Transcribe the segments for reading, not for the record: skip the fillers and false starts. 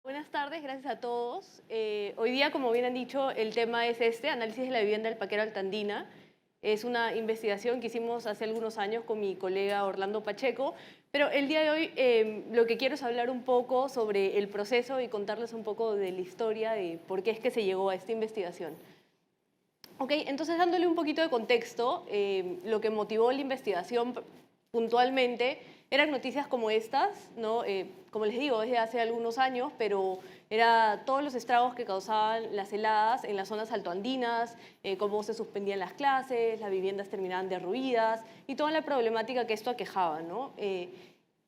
Buenas tardes, gracias a todos. Hoy día, como bien han dicho, el tema es análisis de la vivienda del Paquero Altandina. Es una investigación que hicimos hace algunos años con mi colega Orlando Pacheco, pero el día de hoy lo que quiero es hablar un poco sobre el proceso y contarles un poco de la historia de por qué es que se llegó a esta investigación. Ok, entonces dándole un poquito de contexto, lo que motivó la investigación puntualmente eran noticias como estas, ¿no? Como les digo, desde hace algunos años, pero era todos los estragos que causaban las heladas en las zonas altoandinas, cómo se suspendían las clases, las viviendas terminaban derruidas y toda la problemática que esto aquejaba, ¿no?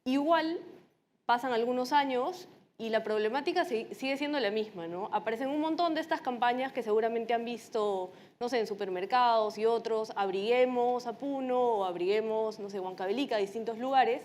Igual pasan algunos años y la problemática sigue siendo la misma, ¿no? Aparecen un montón de estas campañas que seguramente han visto, no sé, en supermercados y otros, abriguemos a Puno o abriguemos, no sé, Huancavelica, distintos lugares.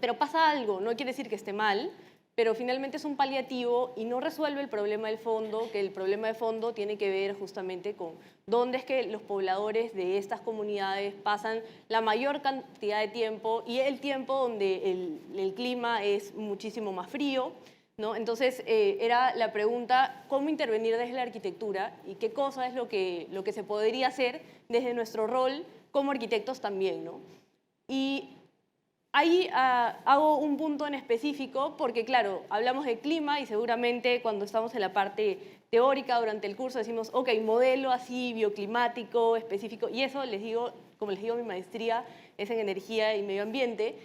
Pero pasa algo, no quiere decir que esté mal, pero finalmente es un paliativo y no resuelve el problema del fondo, que el problema de fondo tiene que ver justamente con dónde es que los pobladores de estas comunidades pasan la mayor cantidad de tiempo y el tiempo donde el clima es muchísimo más frío, ¿no? Entonces era la pregunta, ¿cómo intervenir desde la arquitectura y qué cosa es lo que se podría hacer desde nuestro rol como arquitectos también, ¿no? Y ahí hago un punto en específico porque, claro, hablamos de clima y seguramente cuando estamos en la parte teórica durante el curso decimos, ok, modelo así bioclimático, específico, y eso les digo, como les digo, mi maestría es en energía y medio ambiente,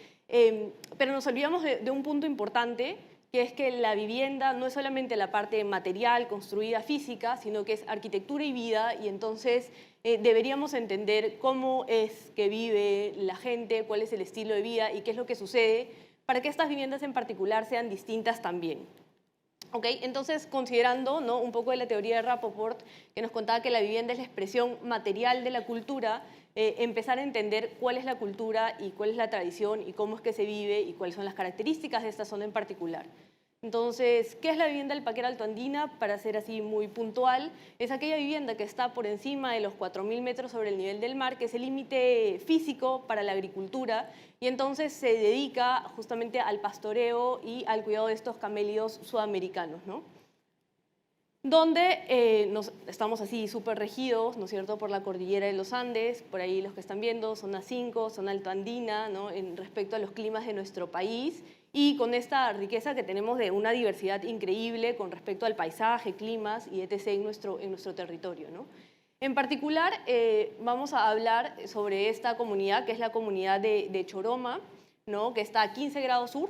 pero nos olvidamos de un punto importante, que es que la vivienda no es solamente la parte material, construida, física, sino que es arquitectura y vida, y entonces deberíamos entender cómo es que vive la gente, cuál es el estilo de vida y qué es lo que sucede para que estas viviendas en particular sean distintas también. ¿Okay? Entonces, considerando, ¿no?, un poco de la teoría de Rappaport, que nos contaba que la vivienda es la expresión material de la cultura, empezar a entender cuál es la cultura y cuál es la tradición y cómo es que se vive y cuáles son las características de esta zona en particular. Entonces, ¿qué es la vivienda del Paquero Altoandina? Para ser así muy puntual, es aquella vivienda que está por encima de los 4.000 metros sobre el nivel del mar, que es el límite físico para la agricultura, y entonces se dedica justamente al pastoreo y al cuidado de estos camélidos sudamericanos, ¿no? Donde estamos así súper regidos, ¿no es cierto?, por la cordillera de los Andes, por ahí los que están viendo, zona 5, zona altoandina, ¿no?, en respecto a los climas de nuestro país, y con esta riqueza que tenemos de una diversidad increíble con respecto al paisaje, climas y etc. en nuestro territorio, ¿no? En particular, vamos a hablar sobre esta comunidad, que es la comunidad de Choroma, ¿no?, que está a 15 grados sur,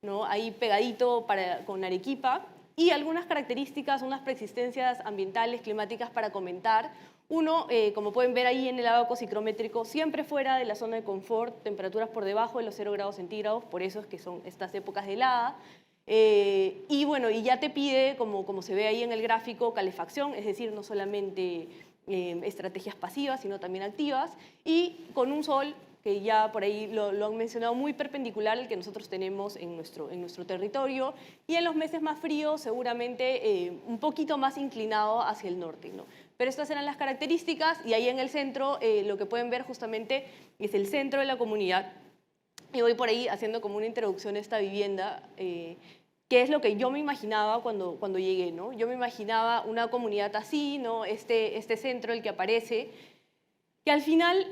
¿no?, ahí pegadito con Arequipa, y algunas características, unas preexistencias ambientales, climáticas para comentar. Uno, como pueden ver ahí en el abaco psicrométrico, siempre fuera de la zona de confort, temperaturas por debajo de los 0 grados centígrados, por eso es que son estas épocas de helada. Y bueno, y ya te pide, como se ve ahí en el gráfico, calefacción, es decir, no solamente estrategias pasivas, sino también activas, y con un sol que ya por ahí lo han mencionado, muy perpendicular al que nosotros tenemos en nuestro territorio, y en los meses más fríos seguramente un poquito más inclinado hacia el norte, ¿no? Pero estas eran las características, y ahí en el centro lo que pueden ver justamente es el centro de la comunidad, y voy por ahí haciendo como una introducción a esta vivienda, que es lo que yo me imaginaba cuando llegué, ¿no? Yo me imaginaba una comunidad así, ¿no?, este centro, el que aparece, que al final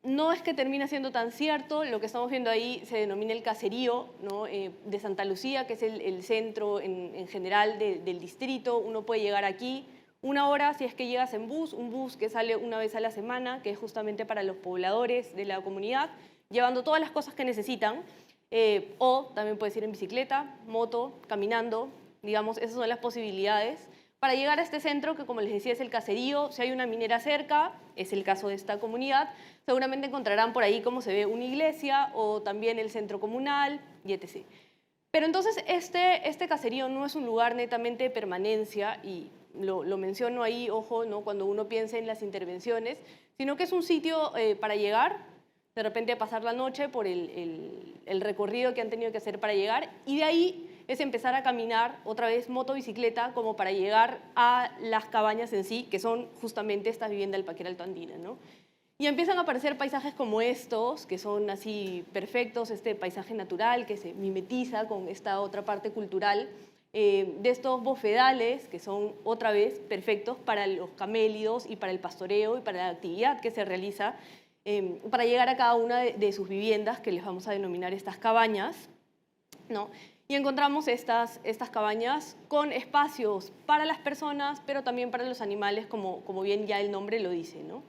no es que termina siendo tan cierto. Lo que estamos viendo ahí se denomina el caserío, ¿no?, de Santa Lucía, que es el centro en general del distrito. Uno puede llegar aquí 1 hora si es que llegas en bus, un bus que sale una vez a la semana, que es justamente para los pobladores de la comunidad, llevando todas las cosas que necesitan, o también puedes ir en bicicleta, moto, caminando, digamos, esas son las posibilidades para llegar a este centro que, como les decía, es el caserío. Si hay una minera cerca, es el caso de esta comunidad, seguramente encontrarán por ahí, como se ve, una iglesia o también el centro comunal y etc. Pero entonces este caserío no es un lugar netamente de permanencia, y lo menciono ahí, ojo, ¿no?, cuando uno piensa en las intervenciones, sino que es un sitio para llegar, de repente a pasar la noche por el recorrido que han tenido que hacer para llegar, y de ahí es empezar a caminar otra vez motobicicleta como para llegar a las cabañas en sí, que son justamente esta vivienda del Paquero Altoandina, ¿no? Y empiezan a aparecer paisajes como estos, que son así perfectos, este paisaje natural que se mimetiza con esta otra parte cultural, de estos bofedales que son otra vez perfectos para los camélidos y para el pastoreo y para la actividad que se realiza para llegar a cada una de sus viviendas, que les vamos a denominar estas cabañas, ¿no? Y encontramos estas cabañas con espacios para las personas, pero también para los animales, como bien ya el nombre lo dice, ¿no?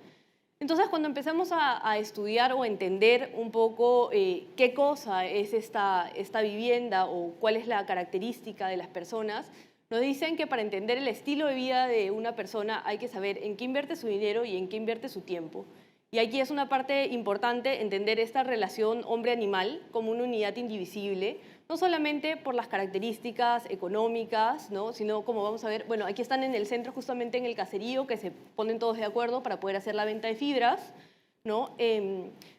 Entonces, cuando empezamos a estudiar o a entender un poco qué cosa es esta vivienda o cuál es la característica de las personas, nos dicen que para entender el estilo de vida de una persona hay que saber en qué invierte su dinero y en qué invierte su tiempo. Y aquí es una parte importante entender esta relación hombre-animal como una unidad indivisible, no solamente por las características económicas, ¿no? Sino, como vamos a ver, bueno, aquí están en el centro, justamente en el caserío, que se ponen todos de acuerdo para poder hacer la venta de fibras, ¿no?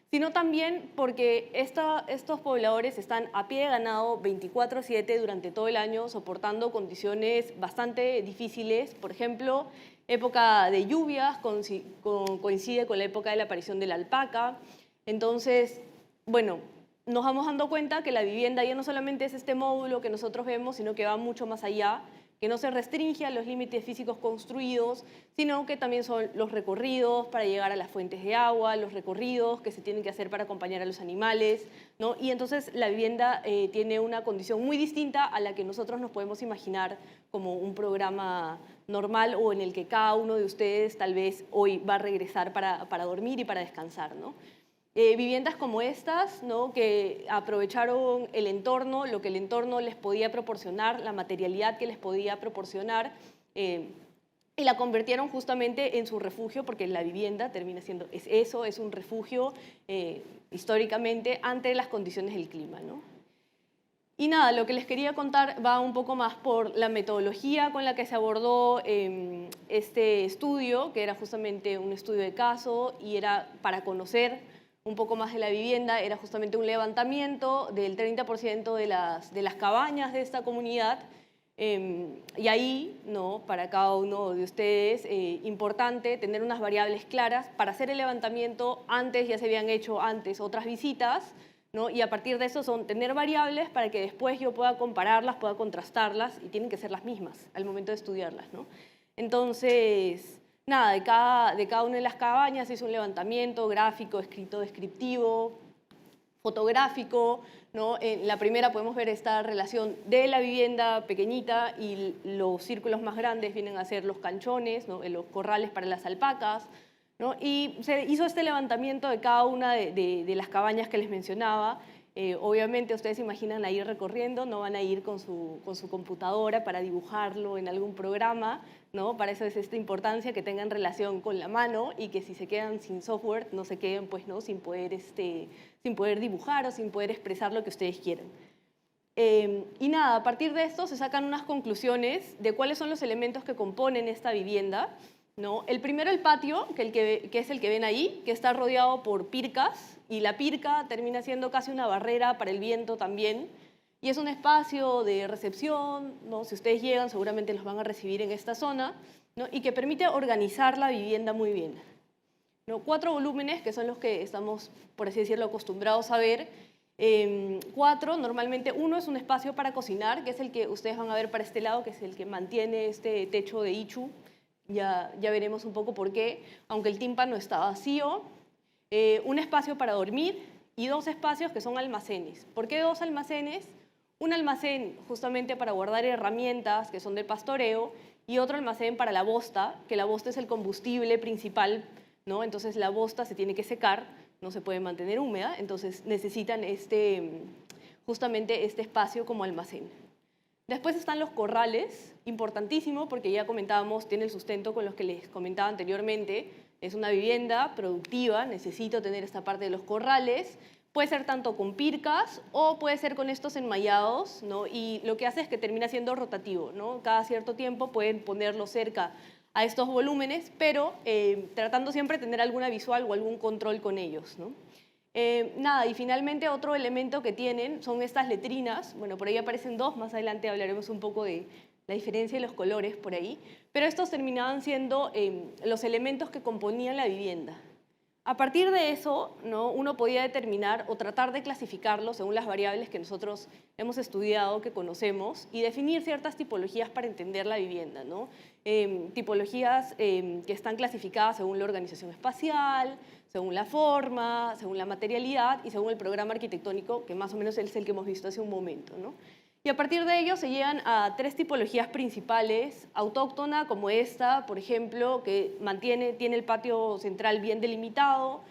Sino también porque estos pobladores están a pie de ganado 24/7 durante todo el año, soportando condiciones bastante difíciles. Por ejemplo, época de lluvias coincide con la época de la aparición de la alpaca. Entonces, bueno, nos vamos dando cuenta que la vivienda ya no solamente es este módulo que nosotros vemos, sino que va mucho más allá, que no se restringe a los límites físicos construidos, sino que también son los recorridos para llegar a las fuentes de agua, los recorridos que se tienen que hacer para acompañar a los animales, ¿no? Y entonces la vivienda tiene una condición muy distinta a la que nosotros nos podemos imaginar como un programa normal o en el que cada uno de ustedes tal vez hoy va a regresar para dormir y para descansar, ¿no? Viviendas como estas, ¿no? Que aprovecharon el entorno, lo que el entorno les podía proporcionar, la materialidad que les podía proporcionar, y la convirtieron justamente en su refugio, porque la vivienda termina siendo eso, es un refugio históricamente ante las condiciones del clima, ¿no? Y nada, lo que les quería contar va un poco más por la metodología con la que se abordó este estudio, que era justamente un estudio de caso y era para conocer un poco más de la vivienda, era justamente un levantamiento del 30% de las cabañas de esta comunidad, y ahí, ¿no? Para cada uno de ustedes, importante tener unas variables claras. Para hacer el levantamiento antes ya se habían hecho antes otras visitas, ¿no? Y a partir de eso son tener variables para que después yo pueda compararlas, pueda contrastarlas, y tienen que ser las mismas al momento de estudiarlas, ¿no? Entonces, nada, de cada una de las cabañas hizo un levantamiento gráfico, escrito descriptivo, fotográfico, ¿no? En la primera podemos ver esta relación de la vivienda pequeñita y los círculos más grandes vienen a ser los canchones, ¿no? Los corrales para las alpacas, ¿no? Y se hizo este levantamiento de cada una de las cabañas que les mencionaba. Obviamente ustedes se imaginan a ir recorriendo, no van a ir con su computadora para dibujarlo en algún programa, ¿no? Para eso es esta importancia que tengan relación con la mano y que si se quedan sin software no se queden pues, ¿no? sin poder dibujar o sin poder expresar lo que ustedes quieran. Y nada, a partir de esto se sacan unas conclusiones de cuáles son los elementos que componen esta vivienda, ¿no? El primero, el patio, que es el que ven ahí, que está rodeado por pircas, y la pirca termina siendo casi una barrera para el viento también, y es un espacio de recepción, ¿no? Si ustedes llegan seguramente los van a recibir en esta zona, ¿no? Y que permite organizar la vivienda muy bien, ¿no? 4 volúmenes, que son los que estamos, por así decirlo, acostumbrados a ver. 4, normalmente uno es un espacio para cocinar, que es el que ustedes van a ver para este lado, que es el que mantiene este techo de ichu. Ya veremos un poco por qué, aunque el tímpano está vacío. Un espacio para dormir y 2 espacios que son almacenes. ¿Por qué 2 almacenes? Un almacén justamente para guardar herramientas que son de pastoreo y otro almacén para la bosta, que la bosta es el combustible principal, ¿no? Entonces la bosta se tiene que secar, no se puede mantener húmeda, entonces necesitan justamente este espacio como almacén. Después están los corrales, importantísimo porque ya comentábamos, tiene el sustento con los que les comentaba anteriormente, es una vivienda productiva, necesito tener esta parte de los corrales, puede ser tanto con pircas o puede ser con estos enmallados, ¿no? Y lo que hace es que termina siendo rotativo, ¿no? Cada cierto tiempo pueden ponerlo cerca a estos volúmenes, pero tratando siempre de tener alguna visual o algún control con ellos, ¿no? Nada, y finalmente otro elemento que tienen son estas letrinas. Bueno, por ahí aparecen 2, más adelante hablaremos un poco de la diferencia de los colores por ahí, pero estos terminaban siendo los elementos que componían la vivienda. A partir de eso, ¿no? Uno podía determinar o tratar de clasificarlo según las variables que nosotros hemos estudiado, que conocemos, y definir ciertas tipologías para entender la vivienda, ¿no? Tipologías que están clasificadas según la organización espacial, según la forma, según la materialidad y según el programa arquitectónico, que más o menos es el que hemos visto hace un momento, ¿no? Y a partir de ello se llegan a 3 tipologías principales, autóctona como esta, por ejemplo, que tiene el patio central bien delimitado,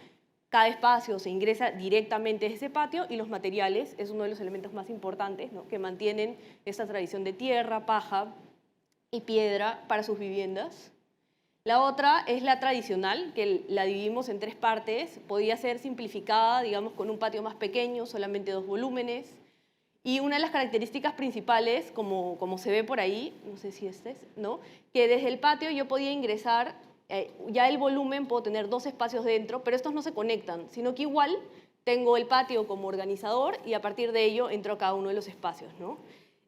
cada espacio se ingresa directamente a ese patio, y los materiales es uno de los elementos más importantes, ¿no? Que mantienen esta tradición de tierra, paja y piedra para sus viviendas. La otra es la tradicional, que la dividimos en 3 partes, podía ser simplificada, digamos, con un patio más pequeño, solamente 2 volúmenes. Y una de las características principales, como se ve por ahí, no sé si este es, ¿no? Que desde el patio yo podía ingresar, ya el volumen, puedo tener 2 espacios dentro, pero estos no se conectan, sino que igual tengo el patio como organizador y a partir de ello entro a cada uno de los espacios, ¿no?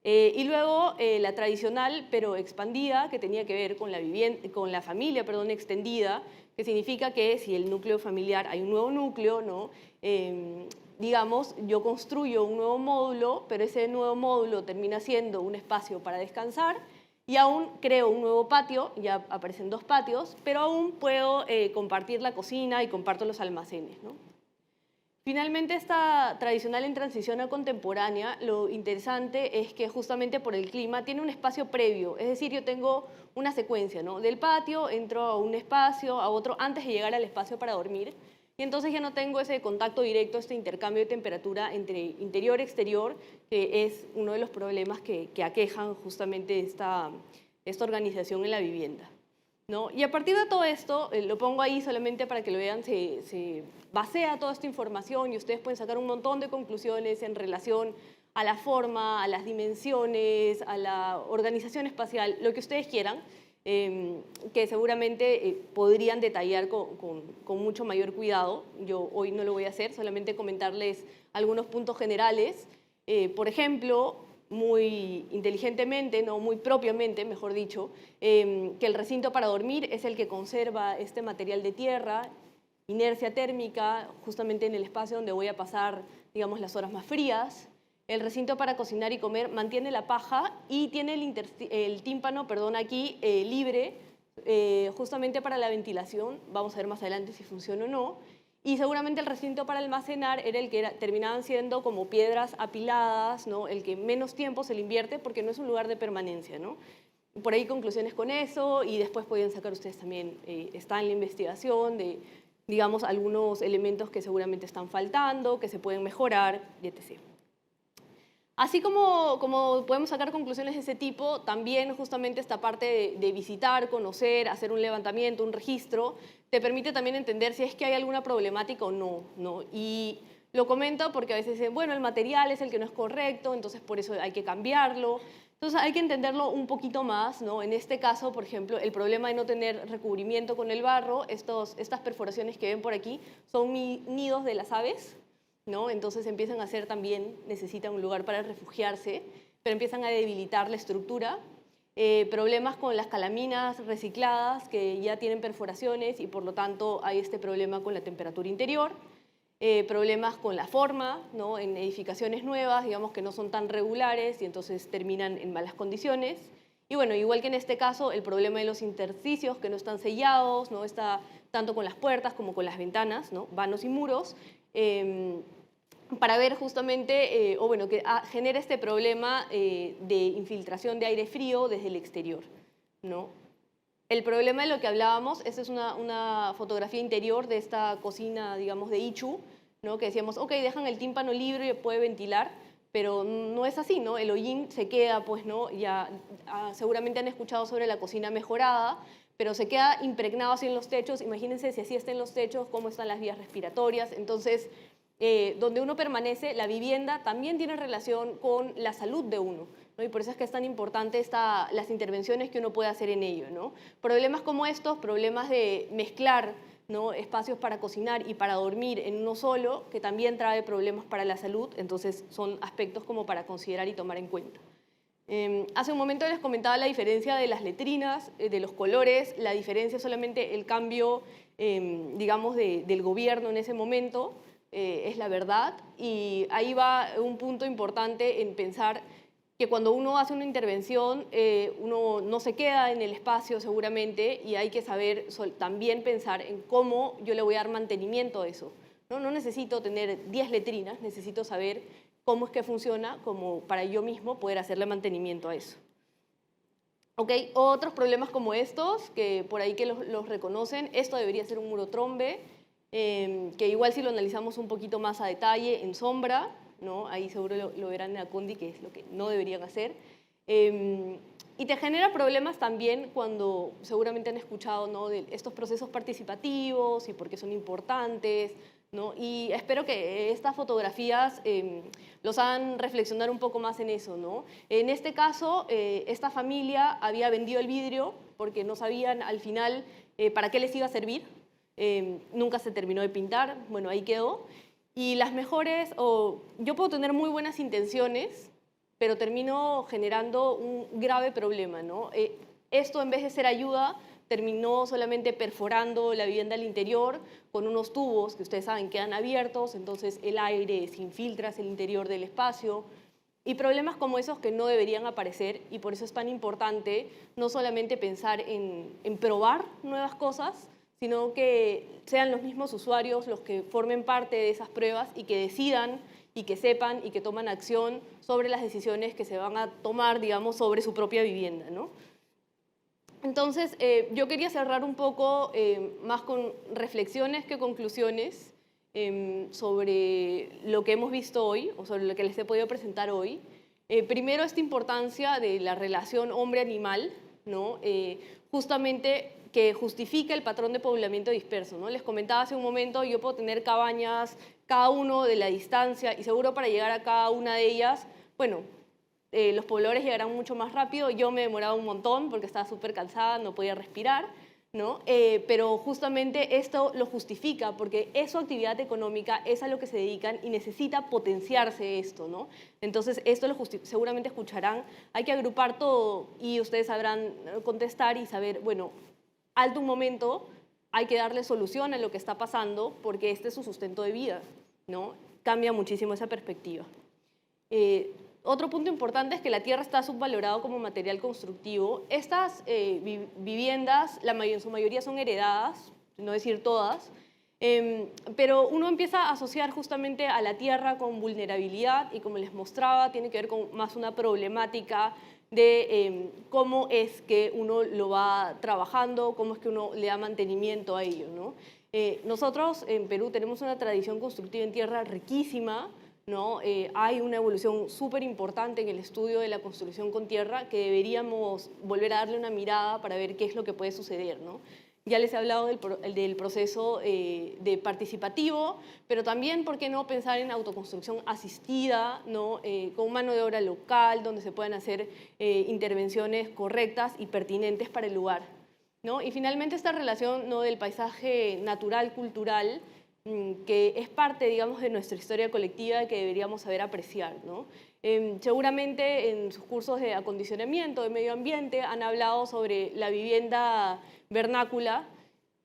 Y luego la tradicional, pero expandida, que tenía que ver con la familia, perdón, extendida, que significa que si el núcleo familiar, hay un nuevo núcleo, ¿no? Digamos, yo construyo un nuevo módulo, pero ese nuevo módulo termina siendo un espacio para descansar y aún creo un nuevo patio, ya aparecen 2 patios, pero aún puedo compartir la cocina y comparto los almacenes, ¿no? Finalmente, esta tradicional en transición a contemporánea, lo interesante es que justamente por el clima tiene un espacio previo, es decir, yo tengo una secuencia, ¿no? Del patio entro a un espacio, a otro, antes de llegar al espacio para dormir, y entonces ya no tengo ese contacto directo, este intercambio de temperatura entre interior y exterior, que es uno de los problemas que aquejan justamente esta organización en la vivienda, ¿no? Y a partir de todo esto, lo pongo ahí solamente para que lo vean, se basea toda esta información y ustedes pueden sacar un montón de conclusiones en relación a la forma, a las dimensiones, a la organización espacial, lo que ustedes quieran, que seguramente podrían detallar con mucho mayor cuidado. Yo hoy no lo voy a hacer, solamente comentarles algunos puntos generales. Por ejemplo, muy inteligentemente, no muy propiamente, mejor dicho, que el recinto para dormir es el que conserva este material de tierra, inercia térmica, justamente en el espacio donde voy a pasar, digamos, las horas más frías. El recinto para cocinar y comer mantiene la paja y tiene el tímpano, perdón, aquí libre, justamente para la ventilación. Vamos a ver más adelante si funciona o no. Y seguramente el recinto para almacenar era el que terminaban siendo como piedras apiladas, ¿no? El que menos tiempo se le invierte porque no es un lugar de permanencia, ¿no? Por ahí conclusiones con eso, y después podían sacar ustedes también, está en la investigación de, digamos, algunos elementos que seguramente están faltando, que se pueden mejorar, etc. Así como podemos sacar conclusiones de ese tipo, también justamente esta parte de visitar, conocer, hacer un levantamiento, un registro, te permite también entender si es que hay alguna problemática o no, ¿no? Y lo comento porque a veces dicen, bueno, el material es el que no es correcto, entonces por eso hay que cambiarlo. Entonces hay que entenderlo un poquito más, ¿no? En este caso, por ejemplo, el problema de no tener recubrimiento con el barro, estas perforaciones que ven por aquí son nidos de las aves, ¿no? Entonces empiezan a hacer también, necesitan un lugar para refugiarse, pero empiezan a debilitar la estructura. Problemas con las calaminas recicladas que ya tienen perforaciones y por lo tanto hay este problema con la temperatura interior. Problemas con la forma, ¿no? En edificaciones nuevas, digamos que no son tan regulares y entonces terminan en malas condiciones. Y bueno, igual que en este caso, el problema de los intersticios que no están sellados, ¿no? Está tanto con las puertas como con las ventanas, ¿no? Vanos y muros, para ver justamente, o bueno, que genera este problema de infiltración de aire frío desde el exterior, ¿no? El problema de lo que hablábamos, esta es una fotografía interior de esta cocina, digamos, de Ichu, ¿no? Que decíamos, ok, dejan el tímpano libre y puede ventilar, pero no es así, ¿no? El hollín se queda, pues, ¿no? Ya seguramente han escuchado sobre la cocina mejorada, pero se queda impregnado así en los techos. Imagínense si así está en los techos, cómo están las vías respiratorias. Entonces, donde uno permanece, la vivienda también tiene relación con la salud de uno, ¿no? Y por eso es que es tan importante las intervenciones que uno puede hacer en ello, ¿no? Problemas como estos, problemas de mezclar, ¿no? Espacios para cocinar y para dormir en uno solo, que también trae problemas para la salud, entonces son aspectos como para considerar y tomar en cuenta. Hace un momento les comentaba la diferencia de las letrinas, de los colores, la diferencia es solamente el cambio digamos, del gobierno en ese momento, es la verdad. Y ahí va un punto importante en pensar que cuando uno hace una intervención, uno no se queda en el espacio seguramente y hay que saber también pensar en cómo yo le voy a dar mantenimiento a eso. No necesito tener 10 letrinas, necesito saber cómo es que funciona como para yo mismo poder hacerle mantenimiento a eso. Okay. Otros problemas como estos, que por ahí que los reconocen, esto debería ser un muro trombe, que igual si lo analizamos un poquito más a detalle, en sombra, ¿no? Ahí seguro lo verán en Acondi, que es lo que no deberían hacer. Y te genera problemas también cuando seguramente han escuchado, ¿no?, de estos procesos participativos y por qué son importantes, ¿no? Y espero que estas fotografías los hagan reflexionar un poco más en eso, ¿no? En este caso, esta familia había vendido el vidrio porque no sabían al final para qué les iba a servir. Nunca se terminó de pintar, bueno, ahí quedó. Y las mejores, yo puedo tener muy buenas intenciones, pero termino generando un grave problema, ¿no? Esto, en vez de ser ayuda, terminó solamente perforando la vivienda al interior con unos tubos que ustedes saben quedan abiertos, entonces el aire se infiltra hacia el interior del espacio. Y problemas como esos que no deberían aparecer, y por eso es tan importante no solamente pensar en probar nuevas cosas, sino que sean los mismos usuarios los que formen parte de esas pruebas y que decidan y que sepan y que toman acción sobre las decisiones que se van a tomar, digamos, sobre su propia vivienda, ¿no? Entonces, yo quería cerrar un poco más con reflexiones que conclusiones sobre lo que hemos visto hoy, o sobre lo que les he podido presentar hoy. Primero, esta importancia de la relación hombre-animal, ¿no? Justamente que justifica el patrón de poblamiento disperso, ¿no? Les comentaba hace un momento, yo puedo tener cabañas, cada uno de la distancia, y seguro para llegar a cada una de ellas, bueno, los pobladores llegarán mucho más rápido. Yo me demoraba un montón porque estaba súper cansada, no podía respirar, ¿no? Pero justamente esto lo justifica porque es su actividad económica, es a lo que se dedican y necesita potenciarse esto, ¿no? Entonces, esto seguramente escucharán, hay que agrupar todo y ustedes sabrán contestar y saber, bueno, alto un momento, hay que darle solución a lo que está pasando porque este es su sustento de vida, ¿no? Cambia muchísimo esa perspectiva. Otro punto importante es que la tierra está subvalorado como material constructivo. Estas viviendas, en su mayoría son heredadas, no decir todas, pero uno empieza a asociar justamente a la tierra con vulnerabilidad y, como les mostraba, tiene que ver con más una problemática de cómo es que uno lo va trabajando, cómo es que uno le da mantenimiento a ello, ¿no? Nosotros en Perú tenemos una tradición constructiva en tierra riquísima, ¿no? Hay una evolución súper importante en el estudio de la construcción con tierra que deberíamos volver a darle una mirada para ver qué es lo que puede suceder, ¿no? Ya les he hablado del proceso de participativo, pero también, ¿por qué no pensar en autoconstrucción asistida, ¿no? Con mano de obra local, donde se puedan hacer intervenciones correctas y pertinentes para el lugar, ¿no? Y finalmente esta relación, ¿no?, del paisaje natural-cultural, que es parte, digamos, de nuestra historia colectiva que deberíamos saber apreciar, ¿no? Seguramente en sus cursos de acondicionamiento, de medio ambiente, han hablado sobre la vivienda vernácula,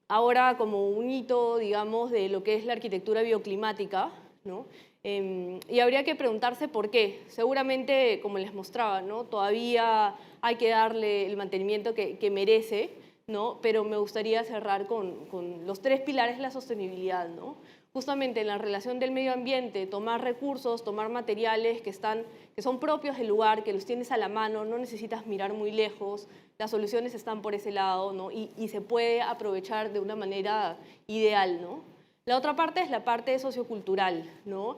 ahora como un hito, digamos, de lo que es la arquitectura bioclimática, ¿no? Y habría que preguntarse por qué. Seguramente, como les mostraba, ¿no?, todavía hay que darle el mantenimiento que merece, ¿no? Pero me gustaría cerrar con los 3 pilares de la sostenibilidad, ¿no? Justamente en la relación del medio ambiente, tomar recursos, tomar materiales que son propios del lugar, que los tienes a la mano, no necesitas mirar muy lejos, las soluciones están por ese lado, ¿no? Y se puede aprovechar de una manera ideal, ¿no? La otra parte es la parte sociocultural, ¿no?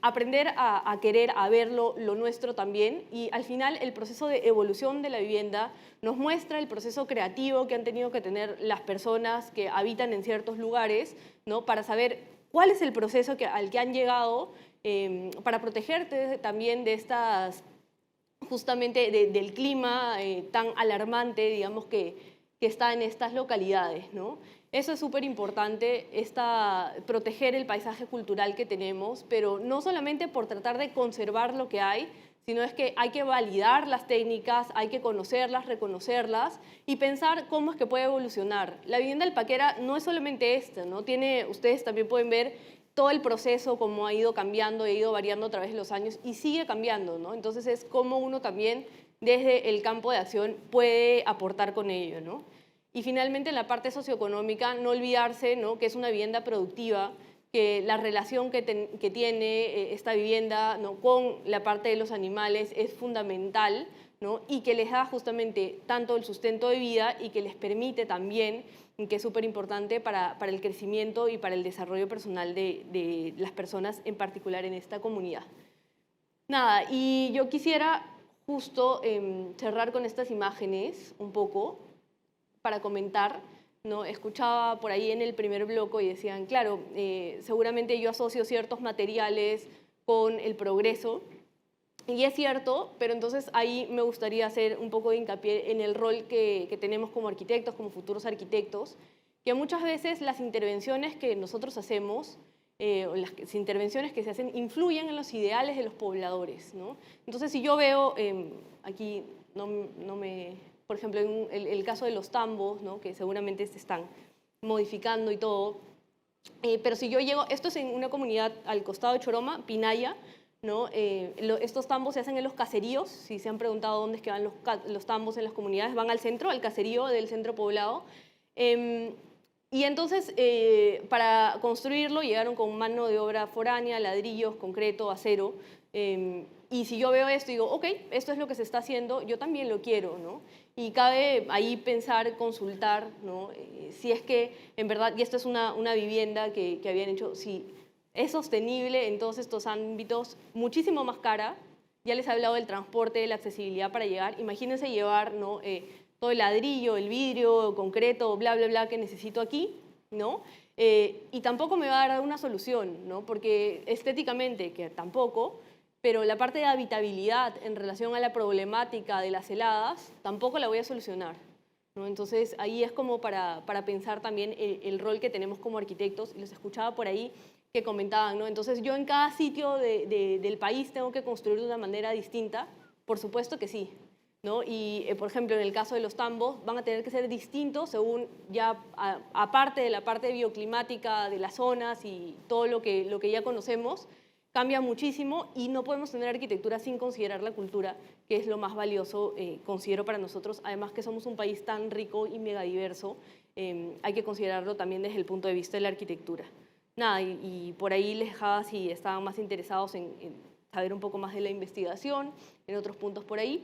Aprender a querer, a ver lo nuestro también, y al final el proceso de evolución de la vivienda nos muestra el proceso creativo que han tenido que tener las personas que habitan en ciertos lugares, ¿no?, para saber cuál es el proceso al que han llegado para protegerte también de estas, justamente del clima tan alarmante, digamos, que está en estas localidades, ¿no? Eso es súper importante, proteger el paisaje cultural que tenemos, pero no solamente por tratar de conservar lo que hay, sino es que hay que validar las técnicas, hay que conocerlas, reconocerlas y pensar cómo es que puede evolucionar. La vivienda alpaquera no es solamente esta, ¿no? Ustedes también pueden ver todo el proceso, cómo ha ido cambiando, ha ido variando a través de los años y sigue cambiando, ¿no? Entonces es cómo uno también desde el campo de acción puede aportar con ello, ¿no? Y finalmente en la parte socioeconómica, no olvidarse, ¿no?, que es una vivienda productiva, que la relación que tiene esta vivienda, ¿no?, con la parte de los animales es fundamental, ¿no?, y que les da justamente tanto el sustento de vida y que les permite también, que es súper importante para el crecimiento y para el desarrollo personal de las personas, en particular en esta comunidad. Nada, y yo quisiera justo cerrar con estas imágenes un poco para comentar, ¿no? Escuchaba por ahí en el primer bloque y decían, claro, seguramente yo asocio ciertos materiales con el progreso, y es cierto, pero entonces ahí me gustaría hacer un poco de hincapié en el rol que tenemos como arquitectos, como futuros arquitectos, que muchas veces las intervenciones que nosotros hacemos, o las intervenciones que se hacen, influyen en los ideales de los pobladores, ¿no? Entonces, si yo veo, aquí por ejemplo, en el caso de los tambos, ¿no?, que seguramente se están modificando y todo, pero si yo llego, esto es en una comunidad al costado de Choroma, Pinaya, ¿no? Estos tambos se hacen en los caseríos. Si se han preguntado dónde es que van los tambos en las comunidades, van al centro, al caserío del centro poblado. Y entonces, para construirlo, llegaron con mano de obra foránea, ladrillos, concreto, acero. Y si yo veo esto y digo, ok, esto es lo que se está haciendo, yo también lo quiero, ¿no? Y cabe ahí pensar, consultar, ¿no?, si es que en verdad, y esto es una vivienda que habían hecho, si es sostenible en todos estos ámbitos, muchísimo más cara. Ya les he hablado del transporte, de la accesibilidad para llegar. Imagínense llevar, ¿no?, todo el ladrillo, el vidrio, concreto, bla, bla, bla, que necesito aquí, ¿no? Y tampoco me va a dar una solución, ¿no? Porque estéticamente, que tampoco, pero la parte de habitabilidad en relación a la problemática de las heladas, tampoco la voy a solucionar, ¿no? Entonces, ahí es como para pensar también el rol que tenemos como arquitectos. Y los escuchaba por ahí que comentaban, ¿no? Entonces, yo en cada sitio del país tengo que construir de una manera distinta. Por supuesto que sí, ¿no? Y, por ejemplo, en el caso de los tambos, van a tener que ser distintos según ya, aparte de la parte bioclimática de las zonas y todo lo que ya conocemos, cambia muchísimo y no podemos tener arquitectura sin considerar la cultura, que es lo más valioso, considero, para nosotros. Además que somos un país tan rico y megadiverso, hay que considerarlo también desde el punto de vista de la arquitectura. Nada, y por ahí les dejaba si estaban más interesados en saber un poco más de la investigación, en otros puntos por ahí.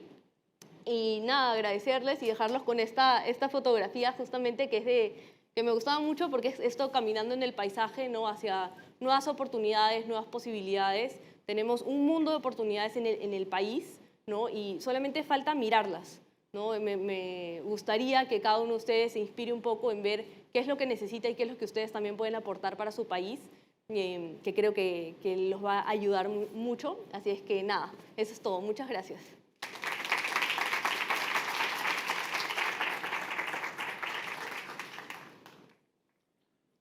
Y nada, agradecerles y dejarlos con esta fotografía justamente que me gustaba mucho, porque es esto caminando en el paisaje, ¿no?, hacia nuevas oportunidades, nuevas posibilidades. Tenemos un mundo de oportunidades en el país, ¿no?, y solamente falta mirarlas, ¿no? Me gustaría que cada uno de ustedes se inspire un poco en ver qué es lo que necesita y qué es lo que ustedes también pueden aportar para su país, que creo que los va a ayudar mucho. Así es que nada, eso es todo. Muchas gracias.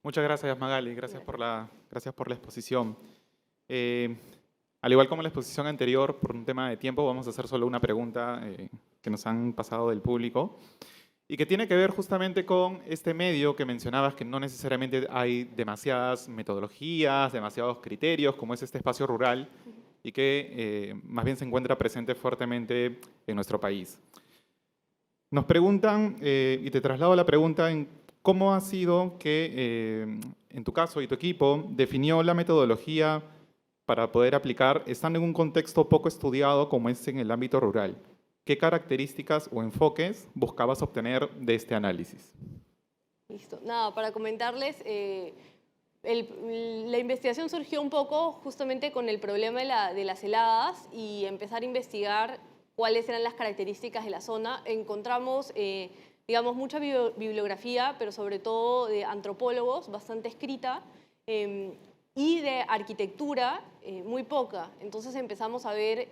Muchas gracias, Magali. Gracias por la exposición. Al igual como en la exposición anterior, por un tema de tiempo, vamos a hacer solo una pregunta que nos han pasado del público y que tiene que ver justamente con este medio que mencionabas, que no necesariamente hay demasiadas metodologías, demasiados criterios, como es este espacio rural, y que más bien se encuentra presente fuertemente en nuestro país. Nos preguntan, y te traslado la pregunta, ¿cómo ha sido que, en tu caso y tu equipo, definió la metodología para poder aplicar, estando en un contexto poco estudiado como es en el ámbito rural? ¿Qué características o enfoques buscabas obtener de este análisis? Listo. Nada, para comentarles, la investigación surgió un poco justamente con el problema de las heladas y empezar a investigar cuáles eran las características de la zona. Encontramos, digamos, mucha bibliografía, pero sobre todo de antropólogos, bastante escrita, y de arquitectura, muy poca. Entonces empezamos a ver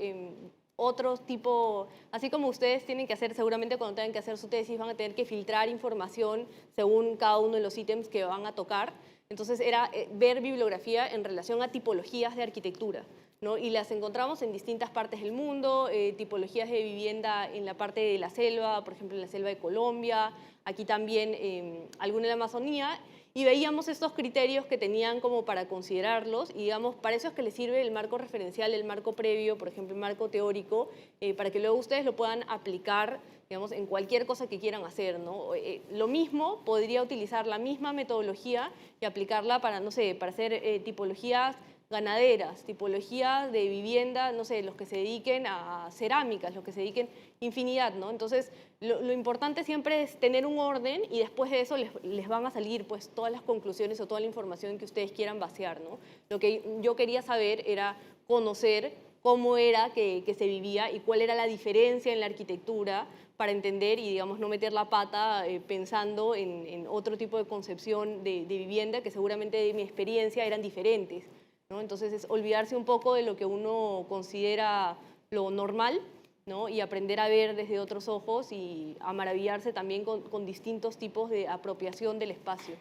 otro tipo, así como ustedes tienen que hacer, seguramente cuando tengan que hacer su tesis van a tener que filtrar información según cada uno de los ítems que van a tocar. Entonces era ver bibliografía en relación a tipologías de arquitectura, ¿no? Y las encontramos en distintas partes del mundo, tipologías de vivienda en la parte de la selva, por ejemplo en la selva de Colombia, aquí también alguna en la Amazonía, y veíamos estos criterios que tenían como para considerarlos, y digamos, para eso es que les sirve el marco referencial, el marco previo, por ejemplo, el marco teórico, para que luego ustedes lo puedan aplicar, digamos, en cualquier cosa que quieran hacer, ¿no? Lo mismo, podría utilizar la misma metodología y aplicarla para, no sé, para hacer tipologías ganaderas, tipologías de vivienda, no sé, los que se dediquen a cerámicas, los que se dediquen infinidad, ¿no? Entonces, lo importante siempre es tener un orden y después de eso les van a salir pues todas las conclusiones o toda la información que ustedes quieran vaciar, ¿no? Lo que yo quería saber era conocer cómo era que se vivía y cuál era la diferencia en la arquitectura para entender y, digamos, no meter la pata pensando en otro tipo de concepción de vivienda que seguramente de mi experiencia eran diferentes, ¿no? Entonces es olvidarse un poco de lo que uno considera lo normal, ¿no? Y aprender a ver desde otros ojos y a maravillarse también con distintos tipos de apropiación del espacio.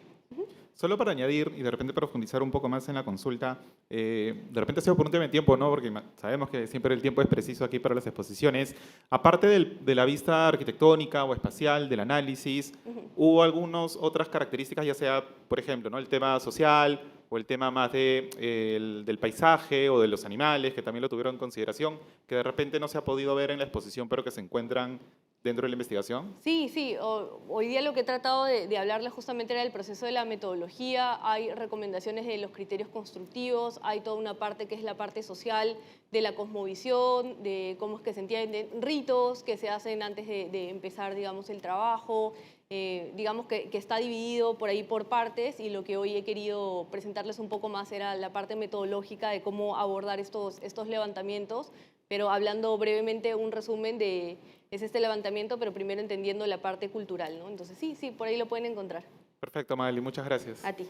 Solo para añadir y de repente profundizar un poco más en la consulta, de repente ha sido por un tema de tiempo, ¿no? Porque sabemos que siempre el tiempo es preciso aquí para las exposiciones. Aparte de la vista arquitectónica o espacial, del análisis, hubo algunas otras características, ya sea, por ejemplo, ¿no? El tema social o el tema más del paisaje o de los animales, que también lo tuvieron en consideración, que de repente no se ha podido ver en la exposición, pero que se encuentran dentro de la investigación. Sí, sí. Hoy día lo que he tratado de hablarles justamente era el proceso de la metodología. Hay recomendaciones de los criterios constructivos, hay toda una parte que es la parte social, de la cosmovisión, de cómo es que se entienden ritos que se hacen antes de empezar, digamos, el trabajo. Digamos que está dividido por ahí por partes y lo que hoy he querido presentarles un poco más era la parte metodológica de cómo abordar estos levantamientos, pero hablando brevemente un resumen de es este levantamiento, pero primero entendiendo la parte cultural, ¿no? Entonces sí, sí, por ahí lo pueden encontrar. Perfecto, Magali, muchas gracias. A ti.